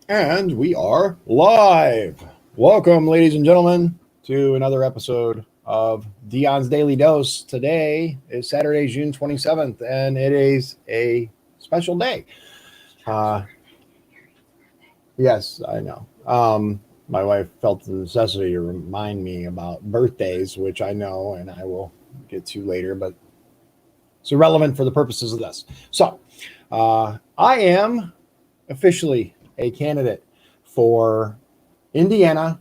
And we are live. Welcome, ladies and gentlemen, to another episode of Dion's Daily Dose. Today is Saturday, June 27th, and it is a special day. Uh, yes, I know. My wife felt the necessity to remind me about birthdays, which I know and I will get to later, but it's irrelevant for the purposes of this. I am officially a candidate for Indiana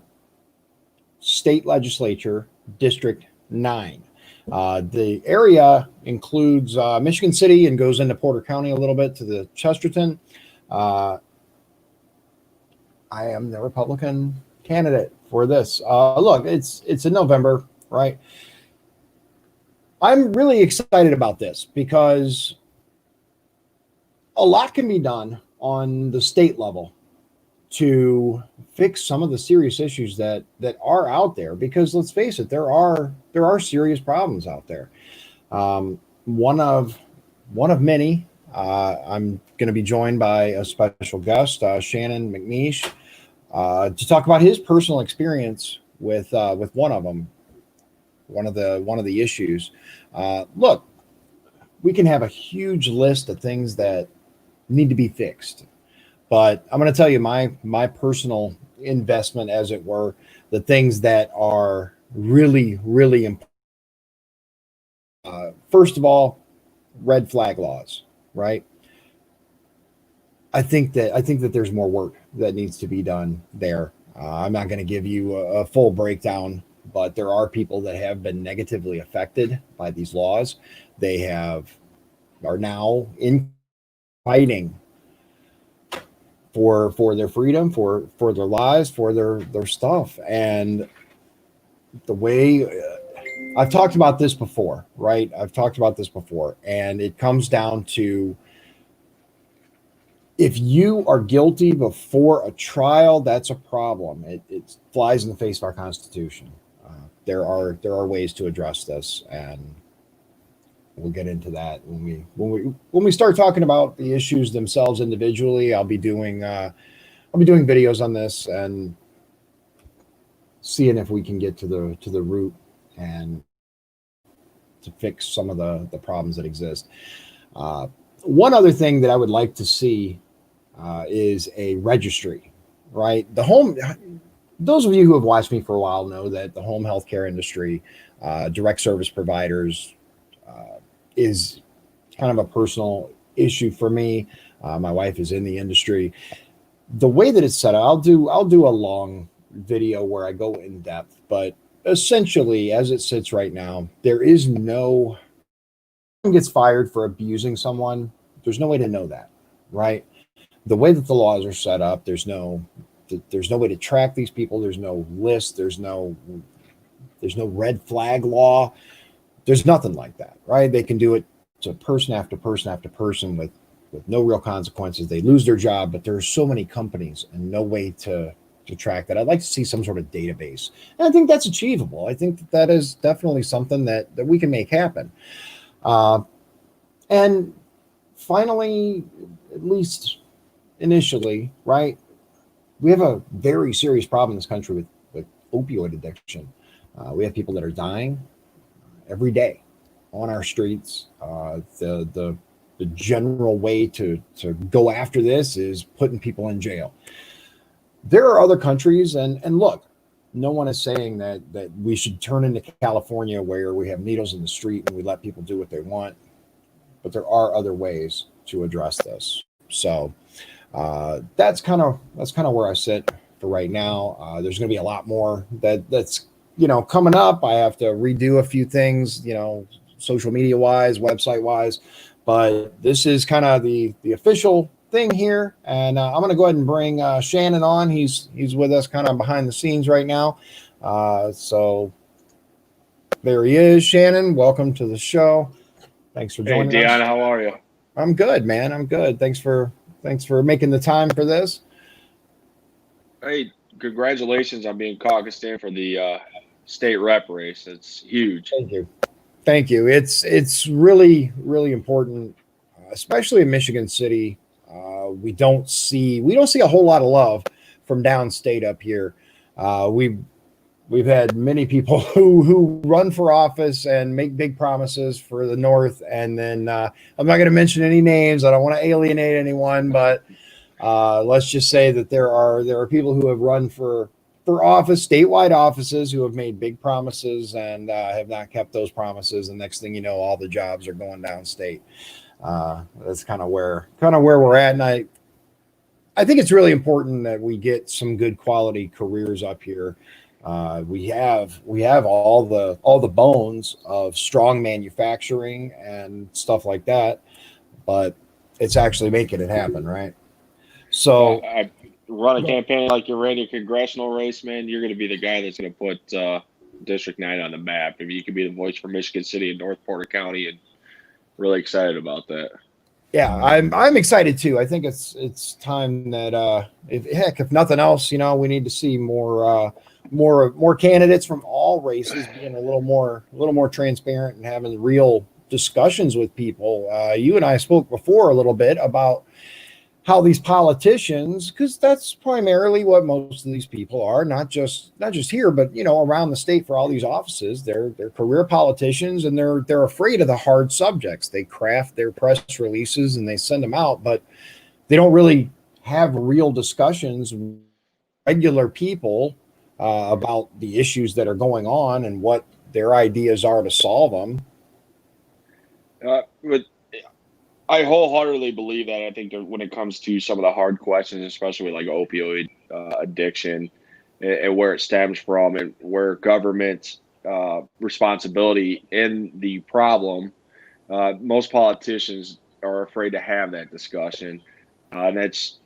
State Legislature District 9. The area includes Michigan City and goes into Porter County a little bit to the Chesterton. Uh, I am the Republican candidate for this. Look, it's in November, right? I'm really excited about this because a lot can be done on the state level to fix some of the serious issues that are out there. Because let's face it, there are serious problems out there. One of many. I'm going to be joined by a special guest, Shannon McNeish, to talk about his personal experience with one of them, one of the issues. Look, we can have a huge list of things that need to be fixed, but I'm going to tell you my personal investment, as it were, the things that are really really important. First of all, red flag laws, right? I think that there's more work that needs to be done there. I'm not going to give you a full breakdown, but there are people that have been negatively affected by these laws. They are now in fighting for their freedom, for their lives, for their stuff. And the way I've talked about this before, right? I've talked about this before, and it comes down to, if you are guilty before a trial, that's a problem. It flies in the face of our Constitution. There are ways to address this, and we'll get into that when we start talking about the issues themselves individually. I'll be doing videos on this and seeing if we can get to the root and to fix some of the problems that exist. Uh, One other thing that I would like to see is a registry, right? Those of you who have watched me for a while know that the home healthcare industry, direct service providers, is kind of a personal issue for me. My wife is in the industry. The way that it's set up, I'll do a long video where I go in depth, but essentially, as it sits right now, there is no gets fired for abusing someone. There's no way to know that, right? The way that the laws are set up, there's no way to track these people. There's no list. There's no red flag law. There's nothing like that, right? They can do it to person after person after person with no real consequences. They lose their job, but there's so many companies and no way to track that. I'd like to see some sort of database, and I think that's achievable. I think that is definitely something that we can make happen. And finally, at least initially, right, we have a very serious problem in this country with opioid addiction. We have people that are dying every day on our streets. The general way to go after this is putting people in jail. There are other countries, and look, no one is saying that we should turn into California, where we have needles in the street and we let people do what they want. But there are other ways to address this. So that's kind of where I sit for right now. There's going to be a lot more that's coming up. I have to redo a few things, social media wise, website wise. But this is kind of the official thing here, and I'm going to go ahead and bring Shannon on. He's with us kind of behind the scenes right now. So there he is. Shannon, welcome to the show. Thanks for Hey joining us. Dion, how are you? I'm good, man. I'm good. Thanks for making the time for this. Hey, congratulations on being caucused in for the state rep race. It's huge. Thank you. Thank you. It's really really important, especially in Michigan City. We don't see a whole lot of love from downstate up here. We've had many people who run for office and make big promises for the North, and then I'm not going to mention any names. I don't want to alienate anyone, but let's just say that there are people who have run for office, statewide offices, who have made big promises and have not kept those promises. And next thing you know, all the jobs are going downstate. That's kind of where we're at, and I think it's really important that we get some good quality careers up here. We have all the bones of strong manufacturing and stuff like that, but it's actually making it happen, right? So I run a campaign like you're running a congressional race, man. You're going to be the guy that's going to put District 9 on the map. If you could be the voice for Michigan City and North Porter County, and really excited about that. Yeah, I'm excited too. I think it's time that if nothing else, we need to see more candidates from all races being a little more transparent and having real discussions with people. You and I spoke before a little bit about how these politicians, because that's primarily what most of these people are, not just here, but around the state for all these offices. They're career politicians, and they're afraid of the hard subjects. They craft their press releases and they send them out, but they don't really have real discussions with regular people about the issues that are going on and what their ideas are to solve them. But I wholeheartedly believe that. I think that when it comes to some of the hard questions, especially like opioid addiction and where it stems from and where government responsibility in the problem, most politicians are afraid to have that discussion. And that's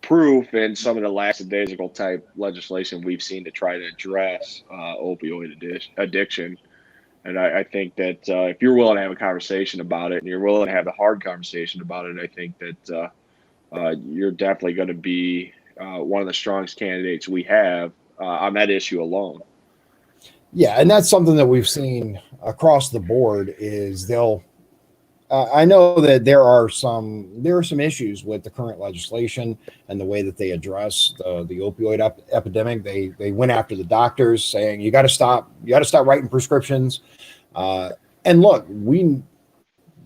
proof in some of the lackadaisical type legislation we've seen to try to address opioid addiction. And I think that if you're willing to have a conversation about it and you're willing to have the hard conversation about it, I think that you're definitely going to be one of the strongest candidates we have on that issue alone. Yeah, and that's something that we've seen across the board is I know that there are some issues with the current legislation and the way that they address the opioid epidemic. They went after the doctors, saying you got to stop writing prescriptions. And look,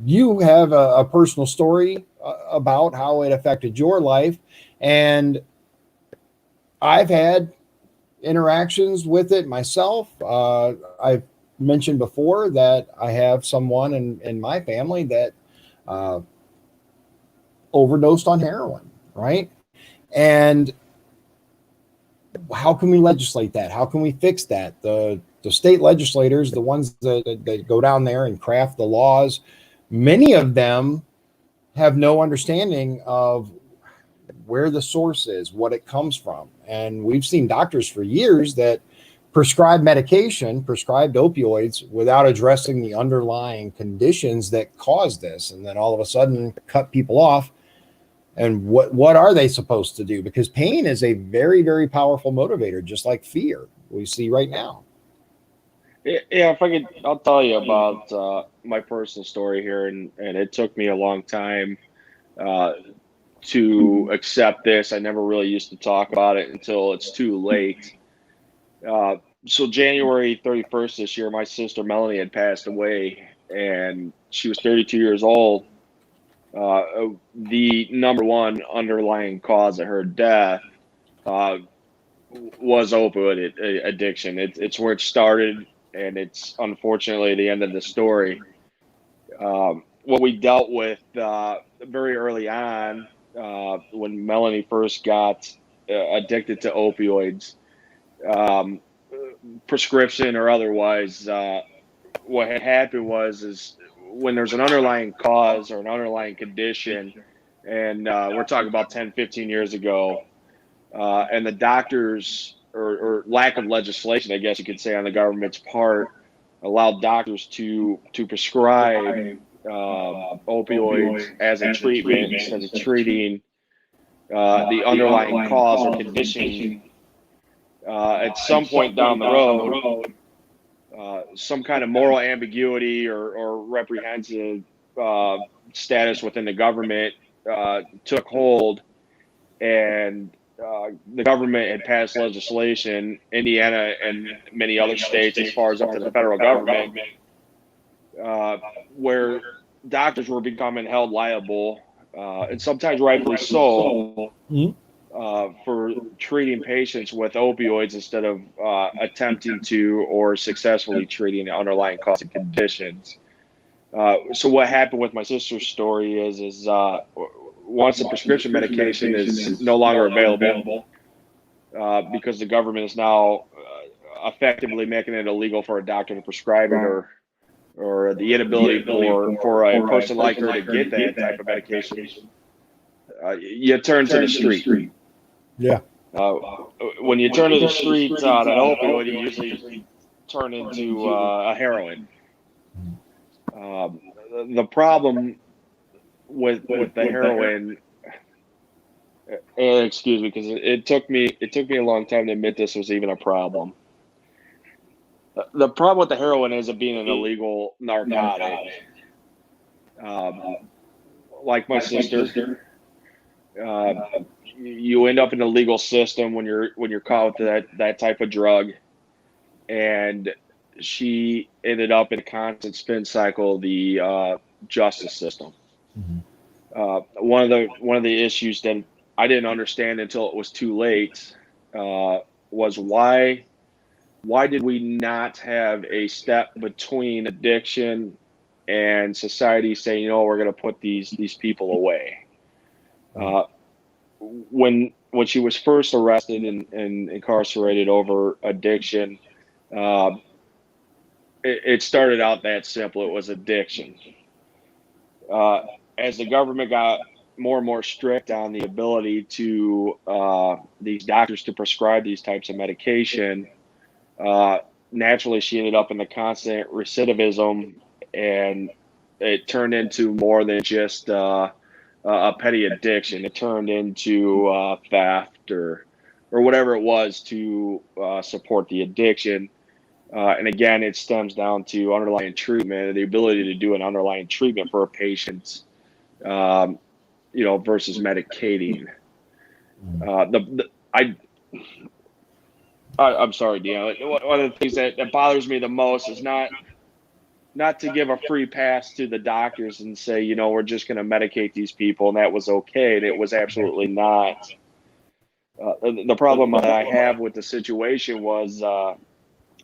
you have a personal story about how it affected your life, and I've had interactions with it myself. I've mentioned before that I have someone in my family that overdosed on heroin, right? And how can we legislate that? How can we fix that? The state legislators, the ones that go down there and craft the laws, many of them have no understanding of where the source is, what it comes from. And we've seen doctors for years that prescribed opioids without addressing the underlying conditions that cause this, and then all of a sudden cut people off. And what are they supposed to do? Because pain is a very, very powerful motivator, just like fear we see right now. Yeah, I'll tell you about my personal story here, and it took me a long time to accept this. I never really used to talk about it until it's too late. So January 31st this year, my sister Melanie had passed away, and she was 32 years old. The number one underlying cause of her death was opioid addiction. It's where it started, and it's unfortunately the end of the story. What we dealt with very early on when Melanie first got addicted to opioids, prescription or otherwise, what had happened is when there's an underlying cause or an underlying condition, and we're talking about 10, 15 years ago, and the doctors or lack of legislation, I guess you could say, on the government's part, allowed doctors to prescribe opioids as a treatment instead of treating the underlying cause or condition. At some point down the road, some kind of moral ambiguity or reprehensive status within the government took hold, and the government had passed legislation, Indiana and many other states, as far as up to the federal government, where doctors were becoming held liable, and sometimes rightfully so, for treating patients with opioids instead of attempting to or successfully treating the underlying cause and conditions. So what happened with my sister's story is once the prescription medication is no longer available, because the government is now effectively making it illegal for a doctor to prescribe it, or the inability for a person like her to get that type of medication, you turn to the street. Yeah. When you turn to the street on an opioid, you usually turn into a heroin. The problem with the heroin, excuse me, because it took me a long time to admit this was even a problem. The problem with the heroin is it being an illegal narcotic. Like my sister, you end up in the legal system when you're caught with that type of drug, and she ended up in a constant spin cycle of the justice system. One of the issues that I didn't understand until it was too late was why did we not have a step between addiction and society saying, we're going to put these people away? When she was first arrested and incarcerated over addiction, it started out that simple. It was addiction. As the government got more and more strict on the ability to these doctors to prescribe these types of medication, naturally she ended up in the constant recidivism, and it turned into more than just a petty addiction. It turned into theft or whatever it was to support the addiction. And again, it stems down to underlying treatment, the ability to do an underlying treatment for a patient, versus medicating. I'm sorry, Deanna. One of the things that bothers me the most is not to give a free pass to the doctors and say, we're just going to medicate these people, and that was okay. And it was absolutely not. The problem that I have with the situation was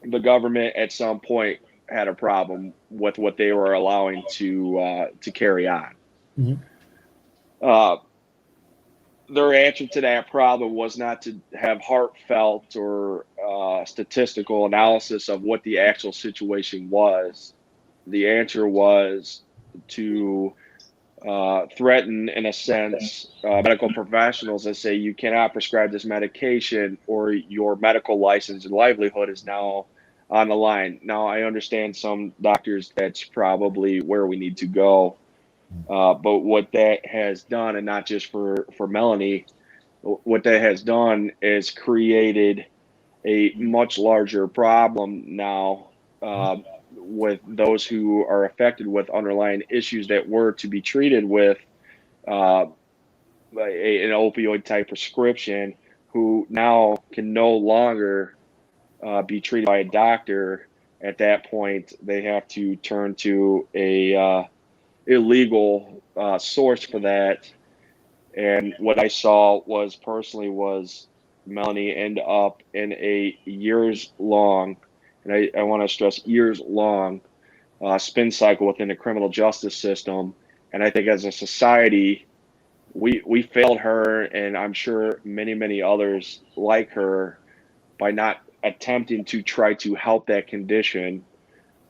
the government at some point had a problem with what they were allowing to carry on. Their answer to that problem was not to have heartfelt or statistical analysis of what the actual situation was. The answer was to threaten, in a sense, medical professionals and say, you cannot prescribe this medication or your medical license and livelihood is now on the line. Now, I understand some doctors, that's probably where we need to go. But what that has done, and not just for Melanie, what that has done is created a much larger problem now with those who are affected with underlying issues that were to be treated with an opioid type prescription, who now can no longer be treated by a doctor. At that point, they have to turn to a illegal source for that. And what I saw was Melanie end up in a years long, and I want to stress years long, spin cycle within the criminal justice system. And I think as a society, we failed her, and I'm sure many, many others like her, by not attempting to try to help that condition,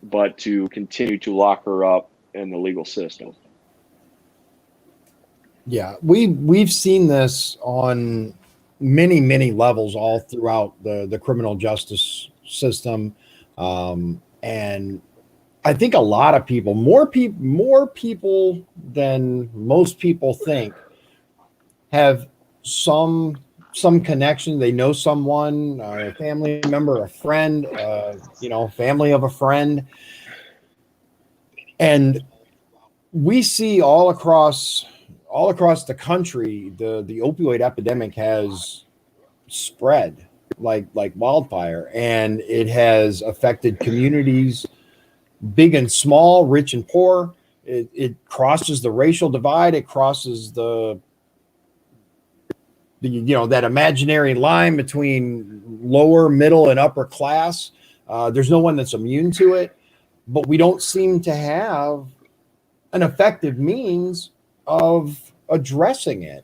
but to continue to lock her up in the legal system. Yeah, we've seen this on many, many levels all throughout the criminal justice system, and I think a lot of people, more people than most people think, have some connection. They know someone, a family member, a friend, family of a friend, and we see all across all across the country, the opioid epidemic has spread like wildfire, and it has affected communities, big and small, rich and poor. It crosses the racial divide. It crosses the that imaginary line between lower, middle, and upper class. There's no one that's immune to it, but we don't seem to have an effective means of addressing it.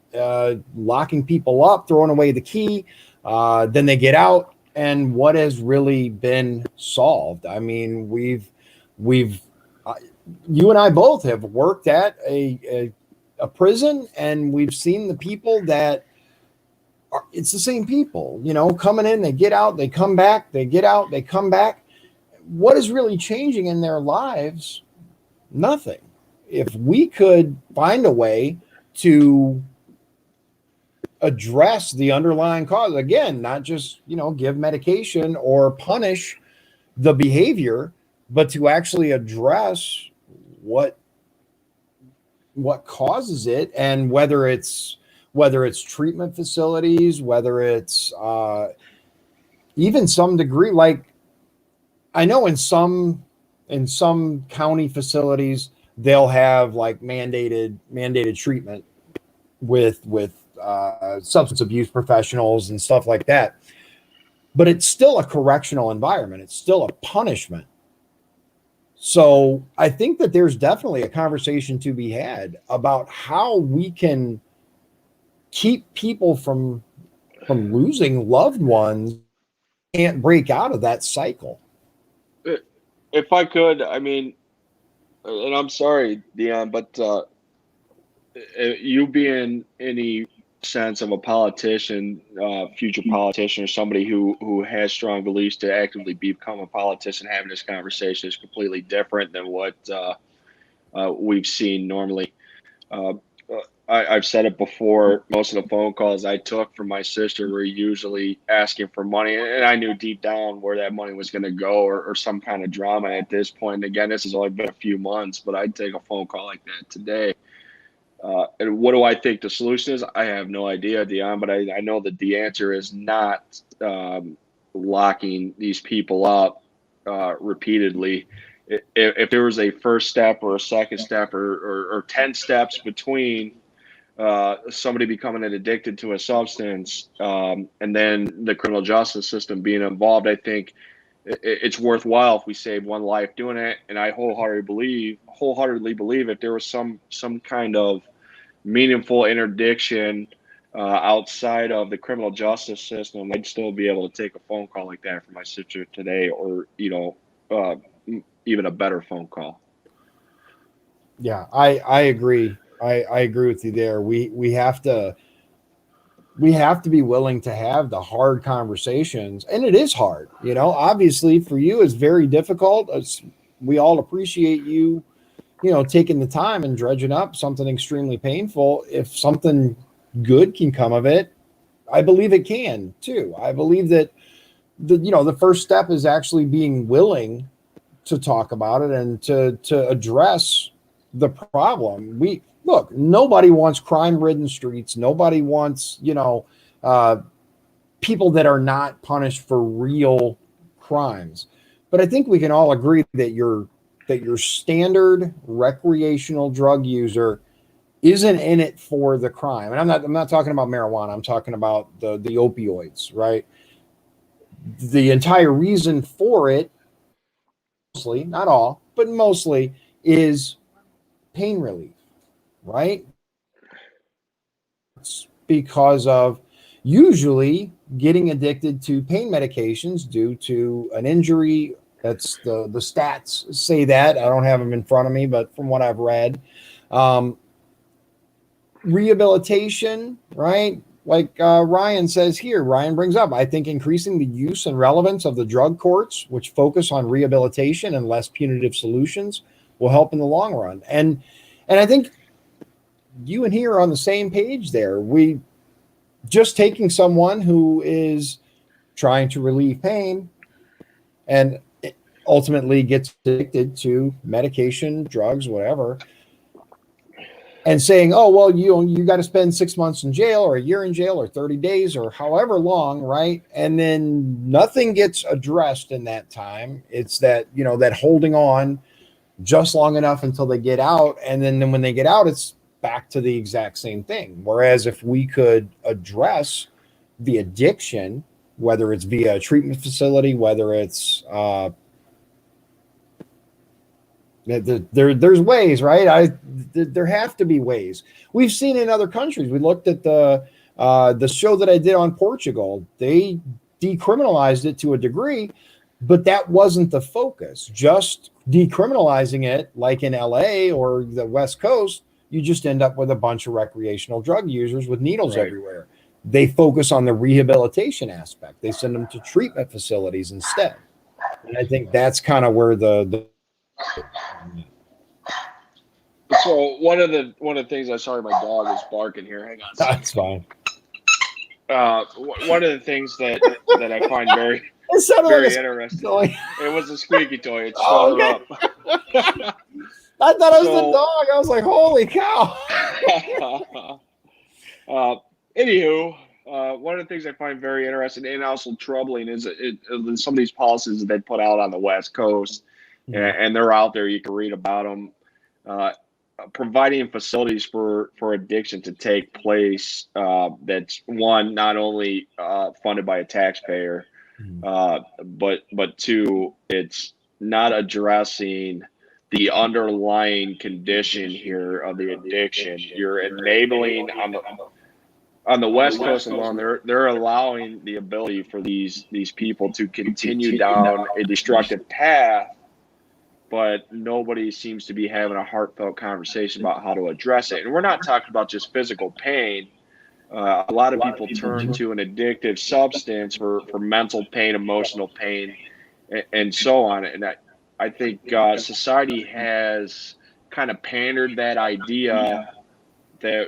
Locking people up, throwing away the key, then they get out, and what has really been solved? I mean, we've you and I both have worked at a prison, and we've seen the people that it's the same people, coming in, they get out, they come back, they get out, they come back. What is really changing in their lives? Nothing. If we could find a way to address the underlying cause, again, not just, give medication or punish the behavior, but to actually address what causes it, and whether it's treatment facilities, whether it's even some degree, like I know in some county facilities, they'll have like mandated treatment with substance abuse professionals and stuff like that. But it's still a correctional environment. It's still a punishment. So I think that there's definitely a conversation to be had about how we can keep people from losing loved ones, can't break out of that cycle. If I could, I mean, and I'm sorry, Dion, but you being any sense of a politician, future politician, or somebody who has strong beliefs to actively become a politician, having this conversation is completely different than what we've seen normally. I've said it before. Most of the phone calls I took from my sister were usually asking for money, and I knew deep down where that money was going to go, or some kind of drama at this point. And again, this has only been a few months, but I'd take a phone call like that today. And what do I think the solution is? I have no idea, Dion, but I know that the answer is not locking these people up repeatedly. If there was a first step or a second step or 10 steps between somebody becoming addicted to a substance and then the criminal justice system being involved, I think it's worthwhile if we save one life doing it. And I wholeheartedly believe if there was some kind of meaningful interdiction outside of the criminal justice system, I'd still be able to take a phone call like that from my sister today, or even a better phone call. Yeah, I agree. I agree with you there. We have to be willing to have the hard conversations, and it is hard. Obviously for you, it's very difficult. We all appreciate you, taking the time and dredging up something extremely painful. If something good can come of it, I believe it can too. I believe that the first step is actually being willing to talk about it and to address the problem. Nobody wants crime-ridden streets. Nobody wants, people that are not punished for real crimes. But I think we can all agree that your standard recreational drug user isn't in it for the crime. And I'm not talking about marijuana. I'm talking about the opioids, right? The entire reason for it, mostly, not all, but mostly, is pain relief, right? It's because of usually getting addicted to pain medications due to an injury. That's the stats say that. I don't have them in front of me, but from what I've read, rehabilitation, right? Like Ryan says here, Ryan brings up, I think increasing the use and relevance of the drug courts, which focus on rehabilitation and less punitive solutions, will help in the long run. And I think you and he are on the same page there. We just taking someone who is trying to relieve pain and ultimately gets addicted to medication, drugs, whatever. and saying, oh, well, you got to spend 6 months in jail or a year in jail or 30 days or however long, right? And then nothing gets addressed in that time. It's that, that holding on just long enough until they get out. And then when they get out, it's back to the exact same thing. Whereas if we could address the addiction, whether it's via a treatment facility, whether it's there's ways, right? There have to be ways. We've seen in other countries. We looked at the show that I did on Portugal. They decriminalized it to a degree, but that wasn't the focus. Just decriminalizing it, like in LA or the West Coast, you just end up with a bunch of recreational drug users with needles everywhere. They focus on the rehabilitation aspect. They send them to treatment facilities instead. And I think that's kind of where the So one of the things I sorry, my dog is barking here. Hang on. That's fine. One of the things that I find very interesting. It was a squeaky toy. It shut her up. I thought it was the dog. I was like, holy cow. Anywho, one of the things I find very interesting and also troubling is some of these policies that they put out on the West Coast, and they're out there. You can read about them. Providing facilities for addiction to take place that's one, not only funded by a taxpayer, but two, it's not addressing the underlying condition here of the addiction. You're enabling on the West Coast alone, they're allowing the ability for these people to continue down a destructive path, but nobody seems to be having a heartfelt conversation about how to address it. And we're not talking about just physical pain. A lot of people turn to an addictive substance for mental pain, emotional pain, and so on. And I think society has kind of pandered that idea that,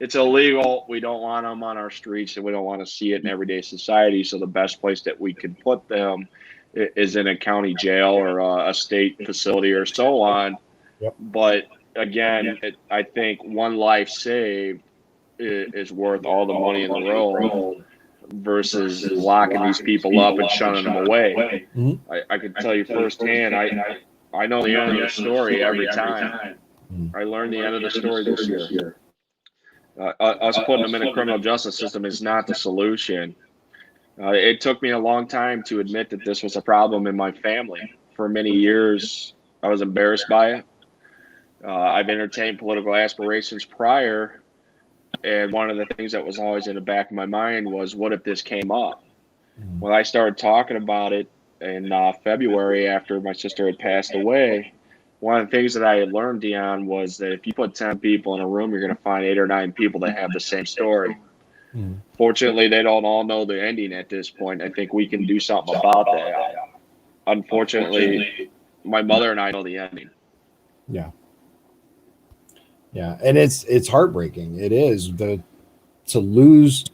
it's illegal. We don't want them on our streets, and we don't want to see it in everyday society. So the best place that we can put them is in a county jail or a state facility or so on. Yep. But again, I think one life saved is worth all the money in the world versus locking these people up and shunning them away. Mm-hmm. I can tell you firsthand, I know the end of the story every time. I learned the end of the story this year. Us putting them in a criminal justice system is not the solution. It took me a long time to admit that this was a problem in my family. For many years, I was embarrassed by it. I've entertained political aspirations prior, and one of the things that was always in the back of my mind was, what if this came up? When I started talking about it in February after my sister had passed away, one of the things that I had learned, Dion, was that if you put 10 people in a room, you're going to find 8 or 9 people that have the same story. Fortunately, they don't all know the ending at this point. I think we can do something about that. Unfortunately, my mother and I know the ending. Yeah. And it's heartbreaking. It is to lose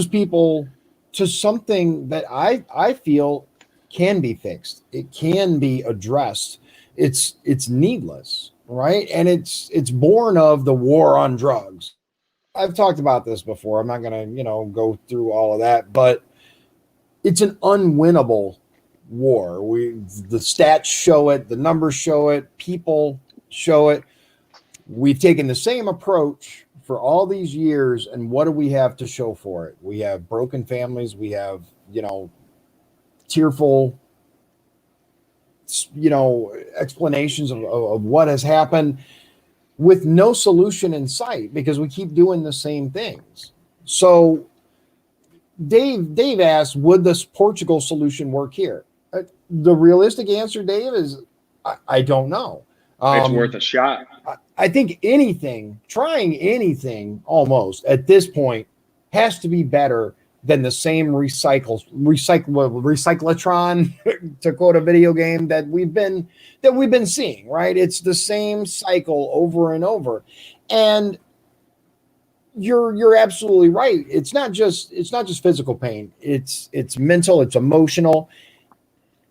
people to something that I feel can be fixed. It can be addressed. It's needless, right? And it's born of the war on drugs. I've talked about this before. I'm not going to, go through all of that, but it's an unwinnable war. The stats show it, the numbers show it, people show it. We've taken the same approach for all these years, and what do we have to show for it? We have broken families. We have, tearful, explanations of what has happened, with no solution in sight because we keep doing the same things. So Dave asked, would this Portugal solution work here? The realistic answer, Dave, is I don't know. It's worth a shot. I think trying anything almost at this point has to be better than the same recyclatron, to quote a video game, that we've been seeing, right? It's the same cycle over and over. And you're absolutely right. It's not just physical pain. It's mental, it's emotional,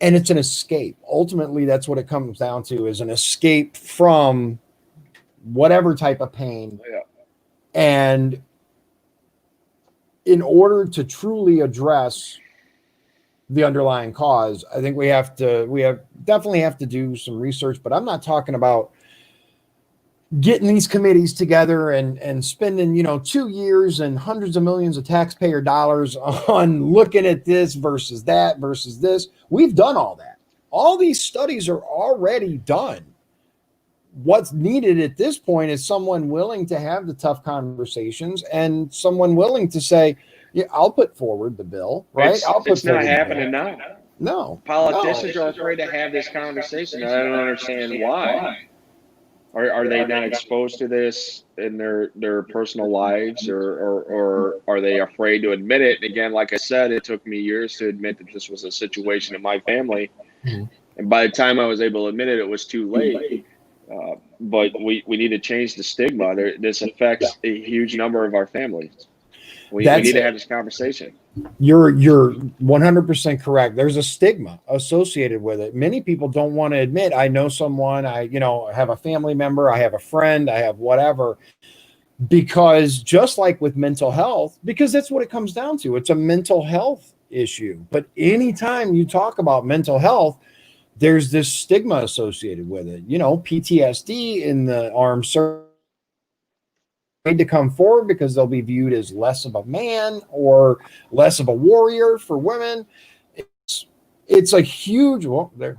and it's an escape. Ultimately, that's what it comes down to, is an escape from whatever type of pain. Yeah. And in order to truly address the underlying cause, I think we definitely have to do some research, but I'm not talking about getting these committees together and spending, 2 years and hundreds of millions of taxpayer dollars on looking at this versus that versus this. We've done all that. All these studies are already done. What's needed at this point is someone willing to have the tough conversations and someone willing to say, yeah, I'll put forward the bill, right? It's not happening now. No. Politicians are afraid to have this conversation. I don't understand why. Are they not exposed to this in their personal lives, or are they afraid to admit it? And again, like I said, it took me years to admit that this was a situation in my family. Mm-hmm. And by the time I was able to admit it, it was too late. But we need to change the stigma. This affects a huge number of our families. We need to have this conversation. You're 100% correct. There's a stigma associated with it. Many people don't want to admit, I know someone, I have a family member, I have a friend, I have whatever, because just like with mental health, because that's what it comes down to. It's a mental health issue. But anytime you talk about mental health, there's this stigma associated with it. PTSD in the armed services to come forward because they'll be viewed as less of a man or less of a warrior for women. It's a huge there.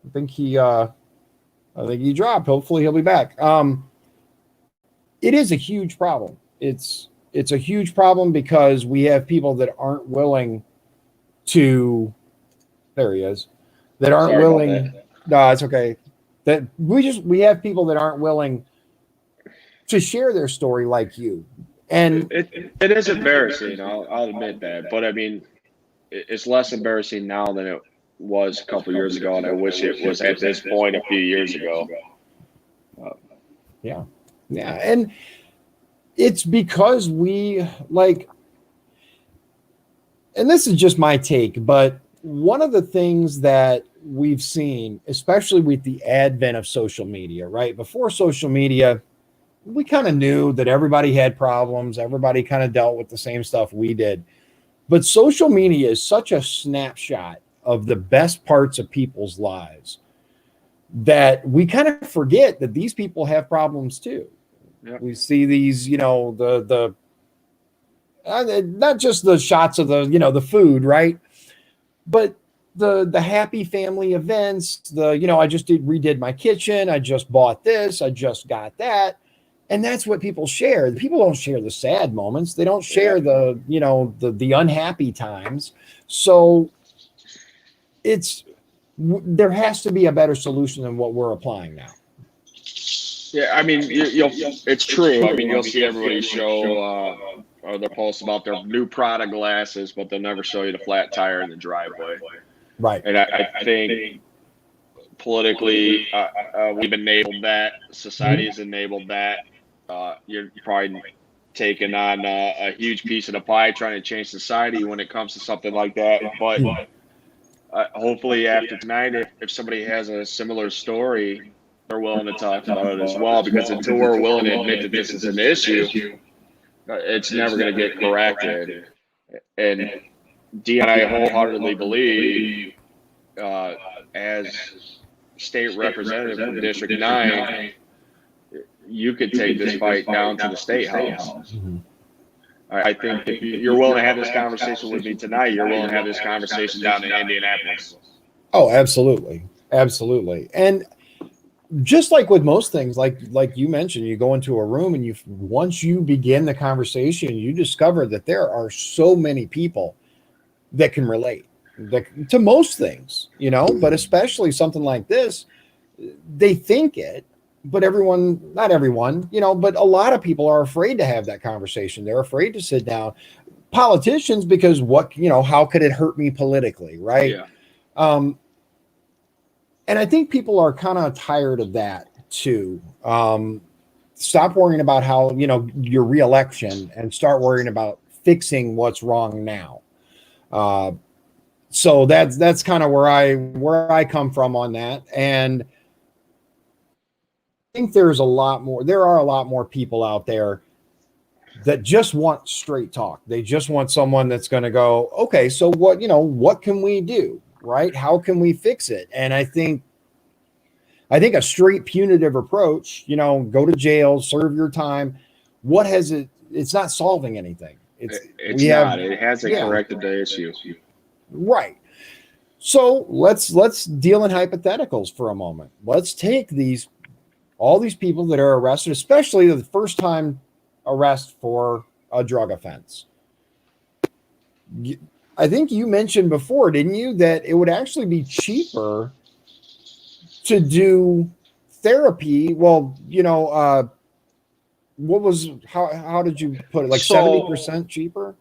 I think he dropped. Hopefully he'll be back. It is a huge problem. It's a huge problem because we have people that aren't willing to. There he is. That aren't willing. No, it's okay. That we have people that aren't willing to share their story like you. And it is embarrassing. I'll admit that, but I mean, it's less embarrassing now than it was a couple years ago, and I wish it was at this point a few years ago. Yeah, and it's because we like, and this is just my take, but one of the things that we've seen, especially with the advent of social media, right? Before social media, we kind of knew that everybody had problems. Everybody kind of dealt with the same stuff we did. But social media is such a snapshot of the best parts of people's lives that we kind of forget that these people have problems too. Yep. We see these, the not just the shots of the food, right? But the happy family events, I just redid my kitchen. I just bought this. I just got that. And that's what people share. People don't share the sad moments. They don't share the unhappy times. So there has to be a better solution than what we're applying now. Yeah, I mean, it's true. I mean, you'll see everybody show or their posts about their new Prada glasses, but they'll never show you the flat tire in the driveway. Right. And I think politically, we've enabled that. Society has enabled that. You're probably taking on a huge piece of the pie trying to change society when it comes to something like that. But hopefully after tonight, if somebody has a similar story, they're willing to talk about it as well. Because until we're willing to admit that this is an issue, it's never going to get corrected. And Dee and I wholeheartedly believe, as state representative from District 9, you could take this fight down to the state house. Mm-hmm. I think if you're willing to have this conversation with me tonight, you're willing to have this conversation down in Indianapolis. Oh, absolutely. Absolutely. And just like with most things, like you mentioned, you go into a room and once you begin the conversation, you discover that there are so many people that can relate to most things, but especially something like this. They think it, but not everyone, but a lot of people are afraid to have that conversation. They're afraid to sit down. Politicians, because how could it hurt me politically, right? Yeah. And I think people are kind of tired of that too. Stop worrying about how, your reelection and start worrying about fixing what's wrong now. So that's kind of where I come from on that. And think there are a lot more people out there that just want straight talk. They just want someone that's going to go, okay, so what can we do? Right? How can we fix it? And I think a straight punitive approach, go to jail, serve your time. It's not solving anything. It's not. It hasn't corrected the issue. Right. So let's deal in hypotheticals for a moment. Let's take all these people that are arrested, especially the first time arrest for a drug offense. I think you mentioned before, didn't you, that it would actually be cheaper to do therapy? Well, how did you put it? Like 70% cheaper?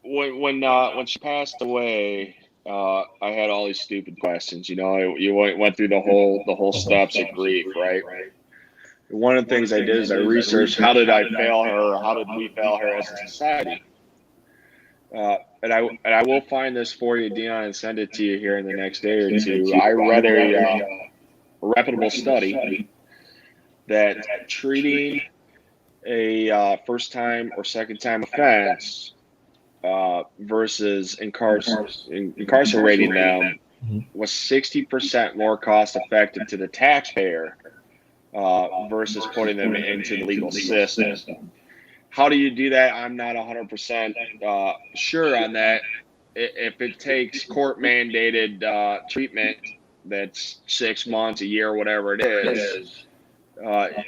When she passed away, I had all these stupid questions. You went through the whole steps of grief, right? One of the things I did is I researched how did I fail her, or how did we fail her as a society. And I will find this for you, Dion, and send it to you here in the next day or two. I read a reputable study that treating a first-time or second-time offense versus incarcerating them was 60% more cost-effective to the taxpayer versus putting them into the legal system. How do you do that? I'm not 100% sure on that. If it takes court-mandated treatment that's 6 months, a year, whatever it is,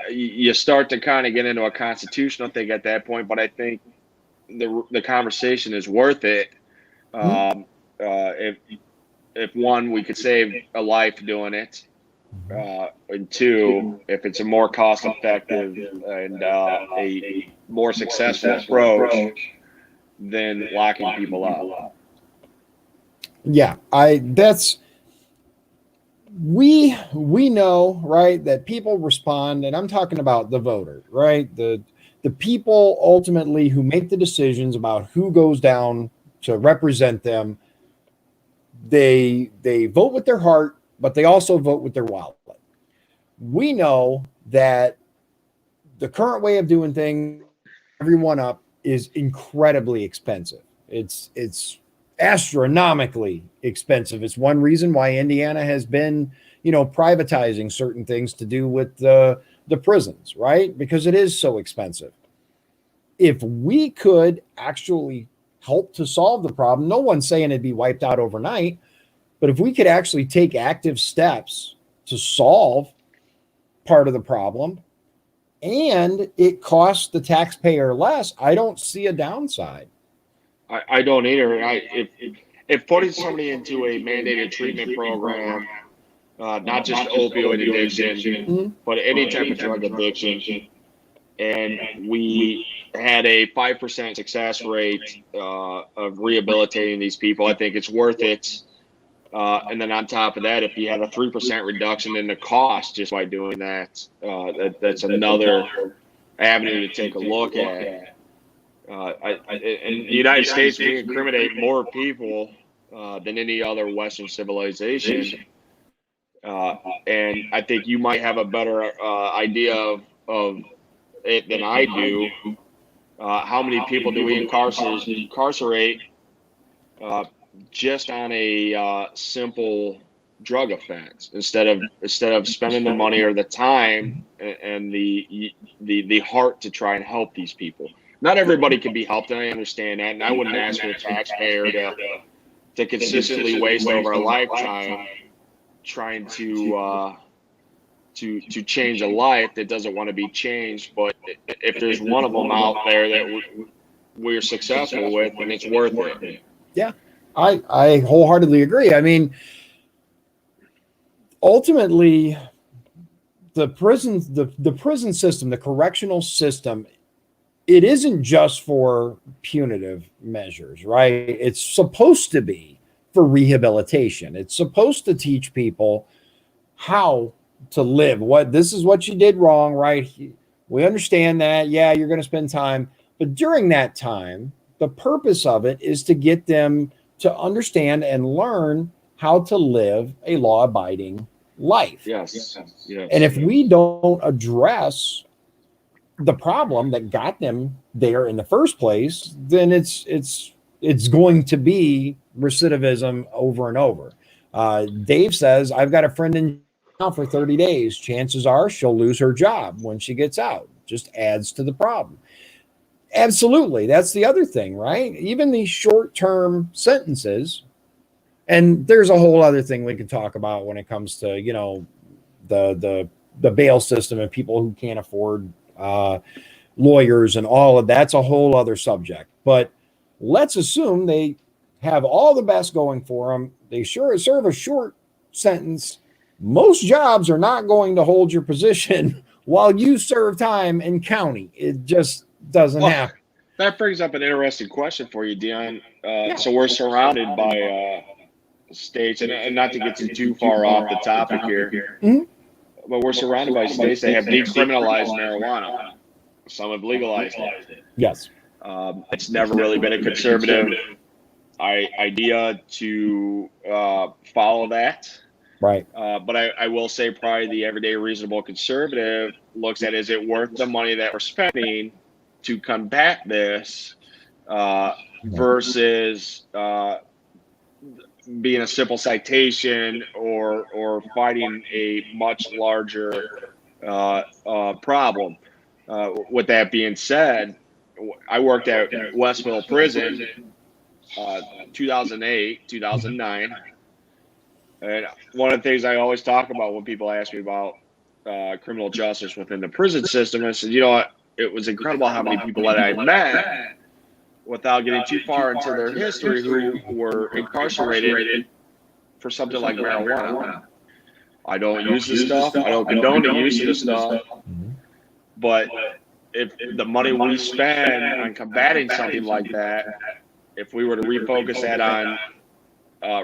you start to kind of get into a constitutional thing at that point. But I think the conversation is worth it. If one, we could save a life doing it. And two, if it's a more cost-effective and a more successful approach than locking people up. Yeah, we know, right, that people respond, and I'm talking about the voter, right? The people ultimately who make the decisions about who goes down to represent them. They vote with their heart, but they also vote with their wallet. We know that the current way of doing things, everyone up, is incredibly expensive. It's astronomically expensive. It's one reason why Indiana has been, privatizing certain things to do with the prisons, right? Because it is so expensive. If we could actually help to solve the problem, no one's saying it'd be wiped out overnight, but if we could actually take active steps to solve part of the problem and it costs the taxpayer less, I don't see a downside. I don't either. If putting somebody into a mandated treatment program, not just opioid addiction, but any type of drug addiction, and we had a 5% success rate of rehabilitating these people, I think it's worth it. And then on top of that, if you have a 3% reduction in the cost just by doing that, that's another avenue to take a look at. In the United States, we incriminate more people than any other Western civilization. And I think you might have a better idea of it than I do. How many people do we incarcerate just on a simple drug offense instead of spending the money or the time and the heart to try and help these people? Not everybody can be helped, and I understand that. And I wouldn't ask for a taxpayer to consistently waste over a lifetime trying to change a life that doesn't want to be changed. But if there's one of them out there that we're successful with, then it's worth it. Yeah, I wholeheartedly agree. I mean, ultimately, the prison system, the correctional system, it isn't just for punitive measures, right? It's supposed to be for rehabilitation. It's supposed to teach people how to live. This is what you did wrong, right? We understand that. Yeah, you're going to spend time, but during that time, the purpose of it is to get them to understand and learn how to live a law-abiding life. Yes. And if we don't address the problem that got them there in the first place, then it's going to be recidivism over and over. Dave says, I've got a friend in jail for 30 days. Chances are she'll lose her job when she gets out. Just adds to the problem. Absolutely. That's the other thing, right? Even these short-term sentences, and there's a whole other thing we can talk about when it comes to, the bail system and people who can't afford lawyers and all of that's a whole other subject. But let's assume they have all the best going for them. They sure serve a short sentence. Most jobs are not going to hold your position while you serve time in county. It just doesn't happen. That brings up an interesting question for you, Dion. So we're surrounded by states, and not to get too far off the topic here, but we're surrounded by states that have decriminalized marijuana. Some have legalized it. Yes. It's never really been a conservative idea to follow that. Right. But I will say probably the everyday reasonable conservative looks at, is it worth the money that we're spending to combat this versus being a simple citation or fighting a much larger problem. With that being said, I worked at Westville Prison 2008, 2009. And one of the things I always talk about when people ask me about criminal justice within the prison system, I said, it was incredible how many people that I met, without getting too far into their history, who were incarcerated for something like marijuana. I don't use this stuff. I don't condone the use of this stuff. But if the money we spend on combating something like that, if we were to refocus that on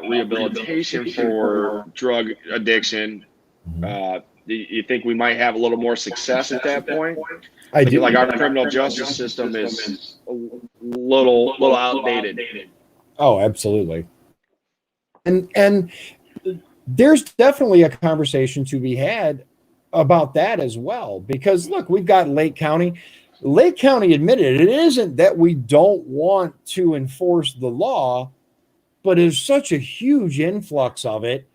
rehabilitation for drug addiction, you think we might have a little more success at that point? I do. Like our criminal justice system is a little outdated. Oh, absolutely. And there's definitely a conversation to be had about that as well, because look, we've got Lake County. Lake County admitted it isn't that we don't want to enforce the law, but there's such a huge influx of it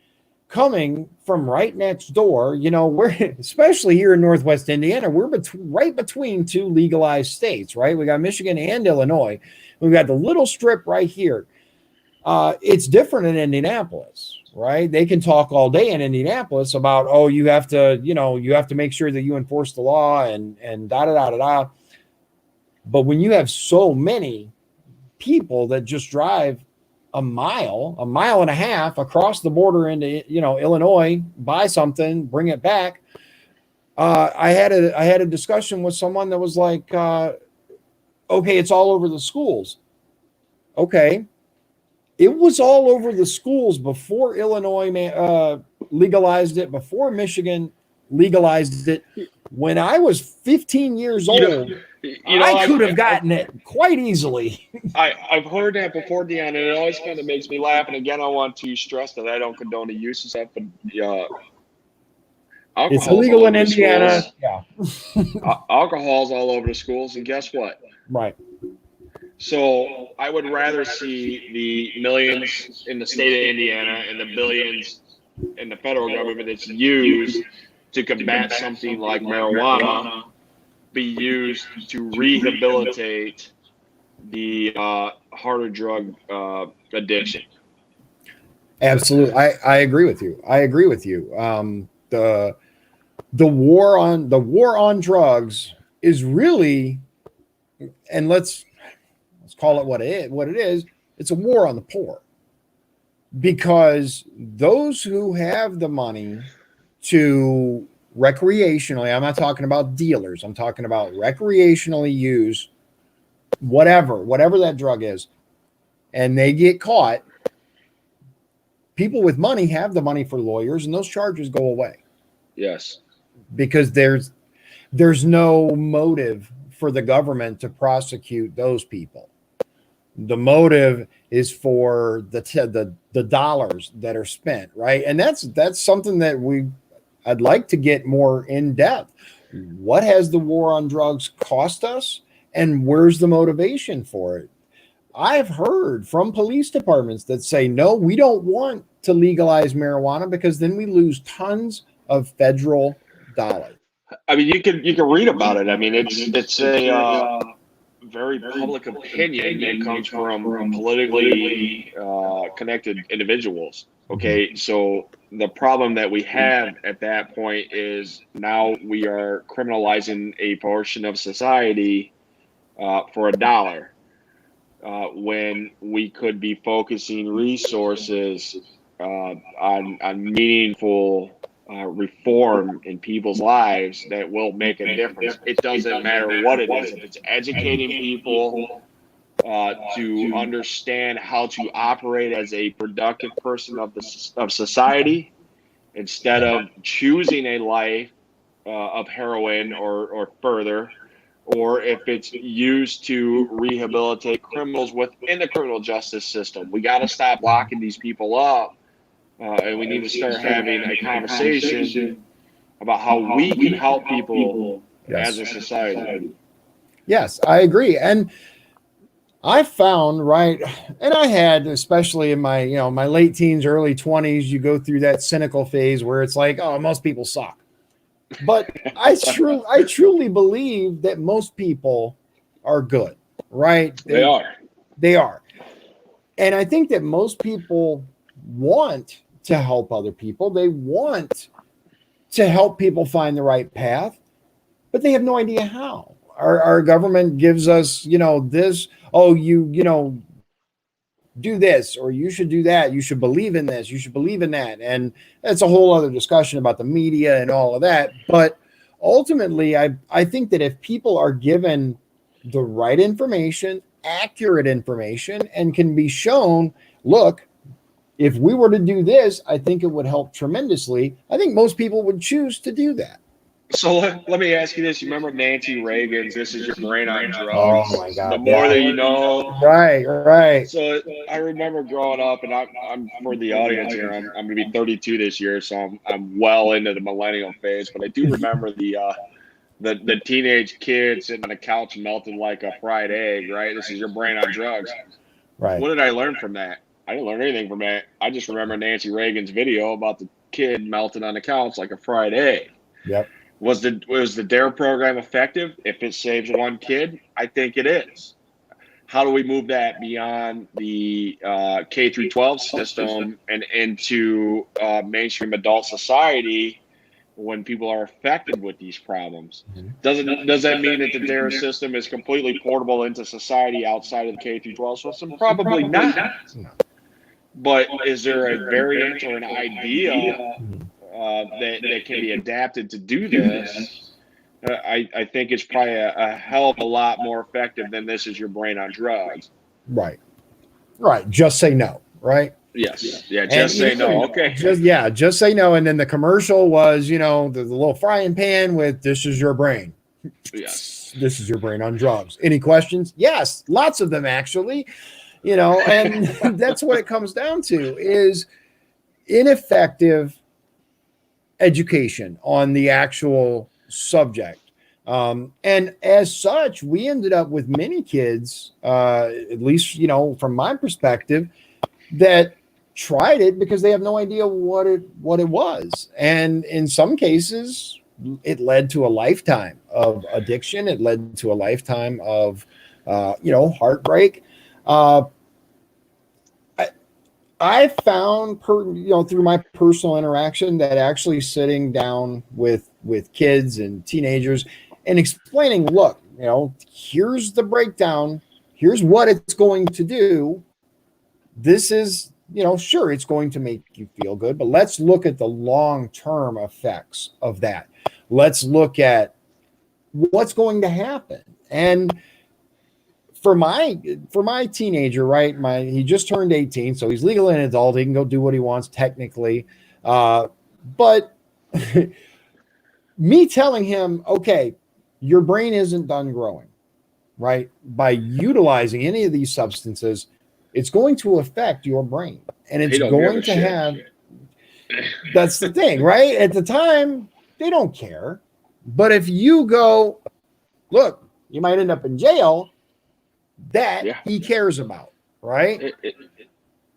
coming from right next door. We're, especially here in Northwest Indiana, we're right between two legalized states, right? We got Michigan and Illinois. We've got the little strip right here. It's different in Indianapolis, right? They can talk all day in Indianapolis about, you have to make sure that you enforce the law and da da da da da. But when you have so many people that just drive a mile and a half across the border into Illinois, buy something, bring it back. I had a discussion with someone that was like, okay, it's all over the schools. Okay. It was all over the schools before Illinois legalized it, before Michigan legalized it. When I was 15 years old, I could have gotten it quite easily. I've heard that before, Deanna, and it always kind of makes me laugh. And again, I want to stress that I don't condone the use of stuff, but it's illegal in Indiana. Yeah, alcohol's all over the schools, and guess what? Right. So I would rather see the millions in the state of Indiana and the billions in the federal government that's used to combat something like marijuana be used to rehabilitate the harder drug addiction. Absolutely. I agree with you. The war on drugs is really, and let's call it what it is. It's a war on the poor, because those who have the money to recreationally, I'm not talking about dealers, I'm talking about recreationally use whatever that drug is, and they get caught, people with money have the money for lawyers, and those charges go away. Yes. Because there's no motive for the government to prosecute those people. The motive is for the dollars that are spent, right? And that's something that I'd like to get more in depth. What has the war on drugs cost us, and where's the motivation for it? I've heard from police departments that say, no, we don't want to legalize marijuana because then we lose tons of federal dollars. I mean, you can read about it. I mean, it's a very public opinion that comes from politically connected individuals. Okay, so the problem that we have at that point is now we are criminalizing a portion of society for a dollar, when we could be focusing resources on meaningful reform in people's lives that will make a difference. It doesn't matter what it is. If it's educating people to understand how to operate as a productive person of society, instead of choosing a life of heroin or further, or if it's used to rehabilitate criminals within the criminal justice system. We got to stop locking these people up, and we need to start having a conversation about how we can help people as a society. Yes, I agree. And I found, right, and I had, especially in my, my late teens, early 20s, you go through that cynical phase where it's like, oh, most people suck. But I truly believe that most people are good, right? They are. They are. And I think that most people want to help other people. They want to help people find the right path, but they have no idea how. Our government gives us, this, oh, do this, or you should do that. You should believe in this. You should believe in that. And that's a whole other discussion about the media and all of that. But ultimately, I think that if people are given the right information, accurate information, and can be shown, look, if we were to do this, I think it would help tremendously. I think most people would choose to do that. So let me ask you this. You remember Nancy Reagan's "This is your brain on drugs"? Oh my God. The more that you know. Right. So I remember growing up, and I'm for the audience here. I'm going to be 32 this year, so I'm well into the millennial phase. But I do remember the teenage kid sitting on the couch melting like a fried egg. Right? This is your brain on drugs. Right. What did I learn from that? I didn't learn anything from that. I just remember Nancy Reagan's video about the kid melting on the couch like a fried egg. Yep. Was the DARE program effective? If it saves one kid, I think it is. How do we move that beyond the K through 12 system and into mainstream adult society when people are affected with these problems? Does that mean that the DARE system is completely portable into society outside of the K through 12 system? Probably not. No. But is there a variant or an idea that can be adapted to do this? I think it's probably a hell of a lot more effective than "This is your brain on drugs." Right. Just say no. Right. Yes. Yeah. Just say no. Okay. Just say no. And then the commercial was, the little frying pan with "This is your brain." Yes. This is your brain on drugs. Any questions? Yes. Lots of them, actually. And that's what it comes down to is ineffective education on the actual subject. And as such, we ended up with many kids, at least, from my perspective, that tried it because they have no idea what it was. And in some cases, it led to a lifetime of addiction. It led to a lifetime of, heartbreak. I found, through my personal interaction, that actually sitting down with kids and teenagers and explaining, look, here's the breakdown, here's what it's going to do. This is, sure, it's going to make you feel good, but let's look at the long-term effects of that. Let's look at what's going to happen. And for my teenager, right? He just turned 18, so he's legally an adult. He can go do what he wants technically. But me telling him, okay, your brain isn't done growing. right? By utilizing any of these substances, it's going to affect your brain, and it's going to have. That's the thing, right? At the time, they don't care, but if you go, look, you might end up in jail. That he cares about, right? It's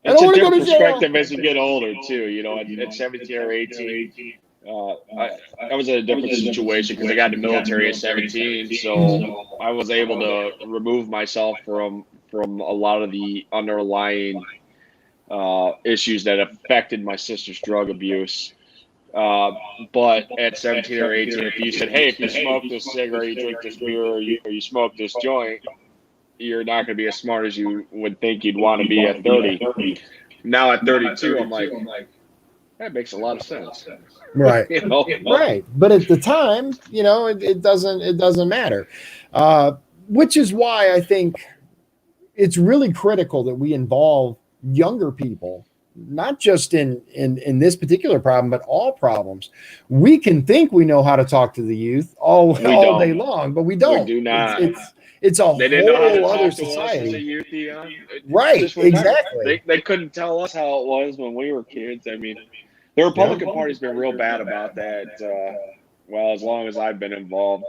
a different perspective as you get older too. You know, at 17 or 18, I was in a different situation because I got in the military at 17, so I was able to remove myself from a lot of the underlying issues that affected my sister's drug abuse. But at 17 or 18, if you said, "Hey, if you smoke this cigarette, you drink this beer, or you smoke this joint," you're not going to be as smart as you would think you'd want to be at 30. Now at 32, I'm like, that makes a lot of sense. Right. Right. But at the time, it doesn't matter. Which is why I think it's really critical that we involve younger people, not just in this particular problem, but all problems. We can think we know how to talk to the youth all day long, but we don't. We do not. It's a they didn't know how to other talk to society. us as a youth, Right, exactly. They couldn't tell us how it was when we were kids. I mean, the Republican Party's been real bad about that. Well, as long as I've been involved,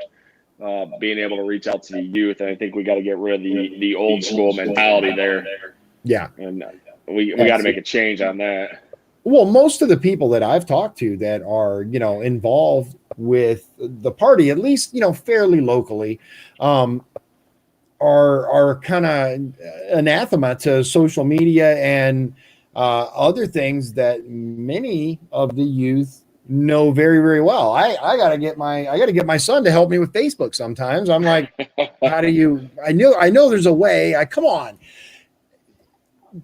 being able to reach out to the youth, and I think we got to get rid of the old school mentality there. Yeah, and we got to make a change on that. Well, most of the people that I've talked to that are, involved with the party, at least, fairly locally, are kind of anathema to social media and other things that many of the youth know very, very well. I gotta get my son to help me with Facebook sometimes. I'm like, how do you? I know there's a way. Come on.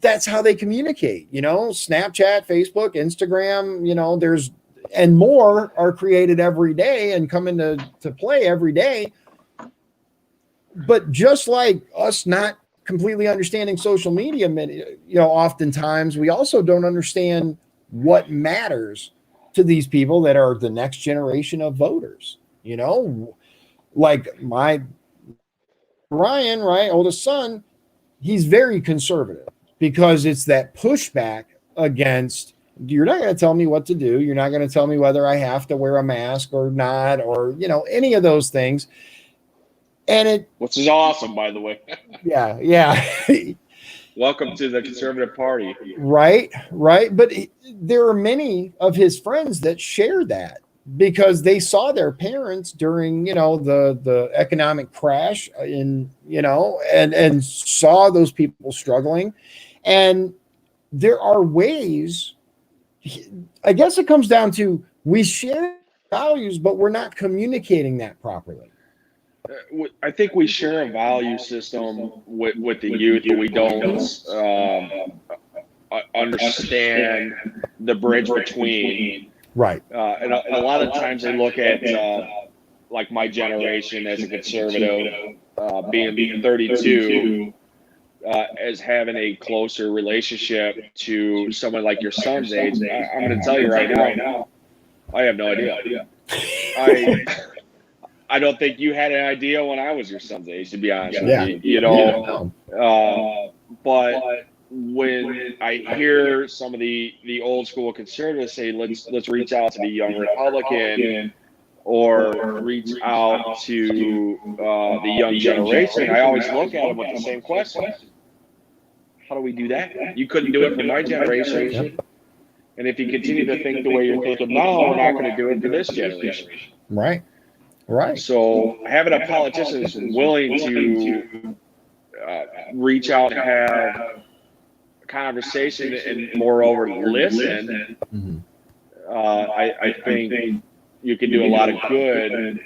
That's how they communicate, Snapchat, Facebook, Instagram, there's, and more are created every day and come into play every day. But just like us not completely understanding social media, oftentimes we also don't understand what matters to these people that are the next generation of voters, like my Ryan, right, oldest son, he's very conservative. Because it's that pushback against, you're not going to tell me what to do. You're not going to tell me whether I have to wear a mask or not, or, any of those things. And which is awesome, by the way. Yeah. Welcome to the conservative party. Right. But there are many of his friends that share that because they saw their parents during, the economic crash and saw those people struggling. And there are ways, I guess it comes down to, we share values, but we're not communicating that properly. I think we share a value system with the youth, but we don't understand the bridge between. Right. And a lot of times they look at, like my generation as a conservative, being 32, as having a closer relationship to someone like your son's age. I'm going to tell you right now, I have no idea. I don't think you had an idea when I was your son's age, to be honest with you. But when I hear some of the old school conservatives say, let's reach out to the young Republican or reach out to the young generation, I always look at them with the same question. How do we do that? You couldn't do it for my generation. Yep. And if you continue to think the way you're thinking now, we're not going to do it for this generation. Right. So having a politician who's willing to reach out and have a conversation and moreover listen, I think you can do a lot of good